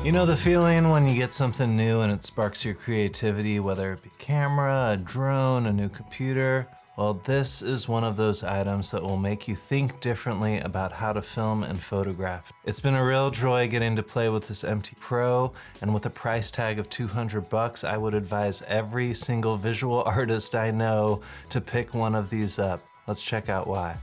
You know the feeling when you get something new and it sparks your creativity, whether it be camera, a drone, a new computer? Well, this is one of those items that will make you think differently about how to film and photograph. It's been a real joy getting to play with this MT Pro, and with a price tag of $200, I would advise every single visual artist I know to pick one of these up. Let's check out why.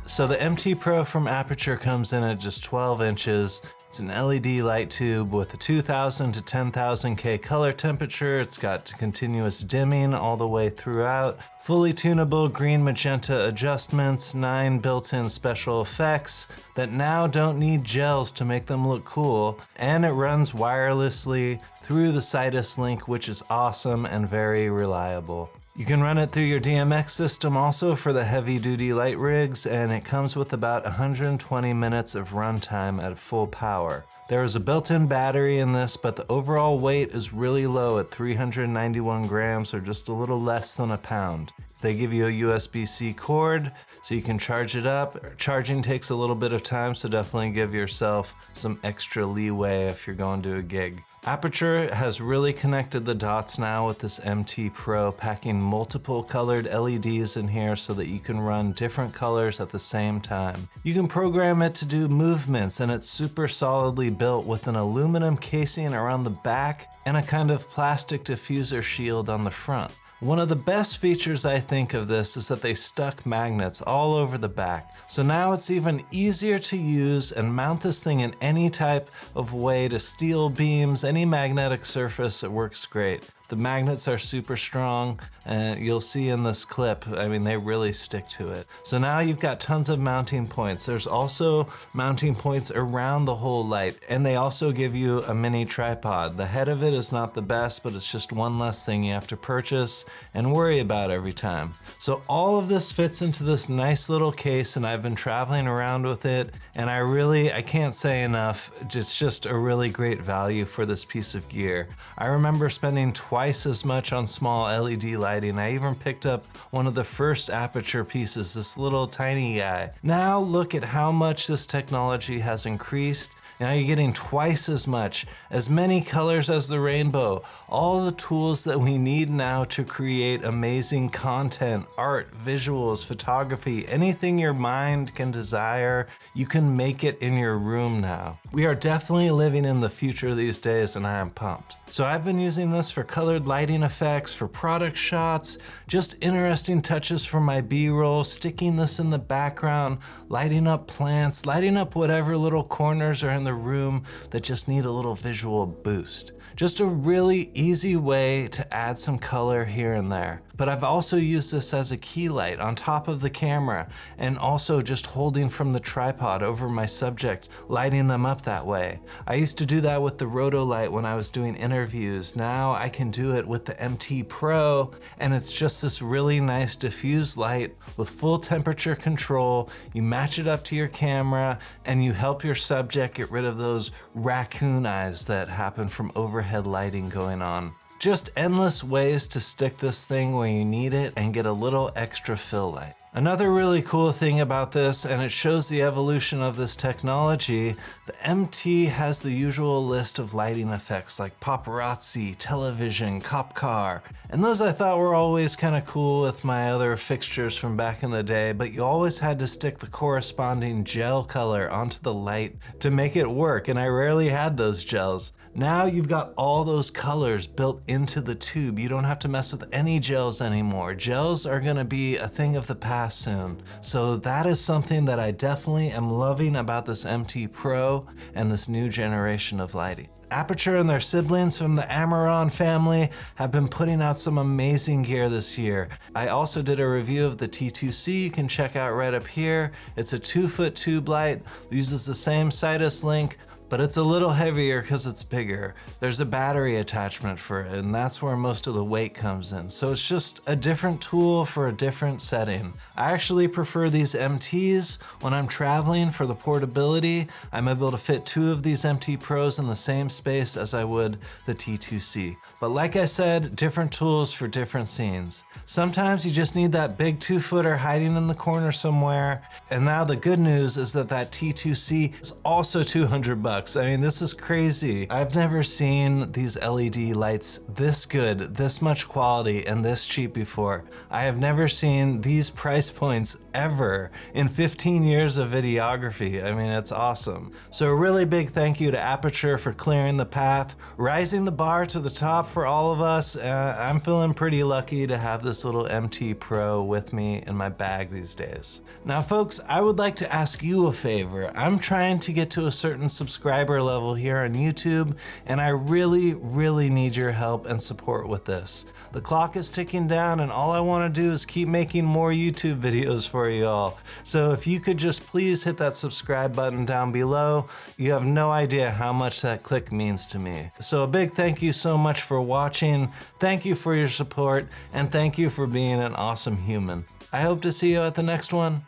So the MT Pro from Aputure comes in at just 12 inches. It's an LED light tube with a 2000 to 10,000K color temperature. It's got continuous dimming all the way throughout. Fully tunable green magenta adjustments, 9 built-in special effects that now don't need gels to make them look cool. And it runs wirelessly through the Sidus link, which is awesome and very reliable. You can run it through your DMX system also for the heavy-duty light rigs, and it comes with about 120 minutes of runtime at full power. There is a built-in battery in this, but the overall weight is really low at 391 grams, or just a little less than a pound. They give you a USB-C cord so you can charge it up. Charging takes a little bit of time, so definitely give yourself some extra leeway if you're going to a gig. Aputure has really connected the dots now with this MT Pro, packing multiple colored LEDs in here so that you can run different colors at the same time. You can program it to do movements, and it's super solidly built with an aluminum casing around the back and a kind of plastic diffuser shield on the front. One of the best features I think of this is that they stuck magnets all over the back. So now it's even easier to use and mount this thing in any type of way to steel beams, any magnetic surface. It works great. The magnets are super strong, and you'll see in this clip, I mean, they really stick to it. So now you've got tons of mounting points. There's also mounting points around the whole light, and they also give you a mini tripod. The head of it is not the best, but it's just one less thing you have to purchase and worry about every time. So all of this fits into this nice little case, and I've been traveling around with it, and I can't say enough, it's just a really great value for this piece of gear. I remember spending twice as much on small LED lighting. I even picked up one of the first Aputure pieces, this little tiny guy. Now look at how much this technology has increased. Now you're getting twice as much, as many colors as the rainbow, all the tools that we need now to create amazing content, art, visuals, photography, anything your mind can desire, you can make it in your room now. We are definitely living in the future these days, and I am pumped. So I've been using this for colored lighting effects, for product shots, just interesting touches for my B-roll, sticking this in the background, lighting up plants, lighting up whatever little corners are in the room that just need a little visual boost. Just a really easy way to add some color here and there. But I've also used this as a key light on top of the camera, and also just holding from the tripod over my subject, lighting them up that way. I used to do that with the Rotolight when I was doing interviews. Now I can do it with the MT Pro, and it's just this really nice diffused light with full temperature control. You match it up to your camera, and you help your subject get rid of those raccoon eyes that happen from overhead lighting going on. Just endless ways to stick this thing where you need it and get a little extra fill light. Another really cool thing about this, and it shows the evolution of this technology, the MT has the usual list of lighting effects like paparazzi, television, cop car, and those I thought were always kind of cool with my other fixtures from back in the day, but you always had to stick the corresponding gel color onto the light to make it work, and I rarely had those gels. Now you've got all those colors built into the tube. You don't have to mess with any gels anymore. Gels are gonna be a thing of the past soon. So that is something that I definitely am loving about this MT Pro and this new generation of lighting. Aputure and their siblings from the Amaran family have been putting out some amazing gear this year. I also did a review of the T2C you can check out right up here. It's a 2-foot tube light, uses the same Sidus link, but it's a little heavier because it's bigger. There's a battery attachment for it, and that's where most of the weight comes in. So it's just a different tool for a different setting. I actually prefer these MTs when I'm traveling for the portability. I'm able to fit 2 of these MT Pros in the same space as I would the T2C. But like I said, different tools for different scenes. Sometimes you just need that big 2-footer hiding in the corner somewhere. And now the good news is that T2C is also $200. I mean, this is crazy. I've never seen these LED lights this good, this much quality, and this cheap before. I have never seen these price points ever in 15 years of videography. I mean, it's awesome. So a really big thank you to Aputure for clearing the path, rising the bar to the top for all of us. I'm feeling pretty lucky to have this little MT Pro with me in my bag these days. Now, folks, I would like to ask you a favor. I'm trying to get to a certain subscriber level here on YouTube, and I really need your help and support with this. The clock is ticking down, and all I want to do is keep making more YouTube videos for you all. So if you could just please hit that subscribe button down below, you have no idea how much that click means to me. So a big thank you so much for watching. Thank you for your support, and thank you for being an awesome human. I hope to see you at the next one.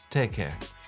Take care.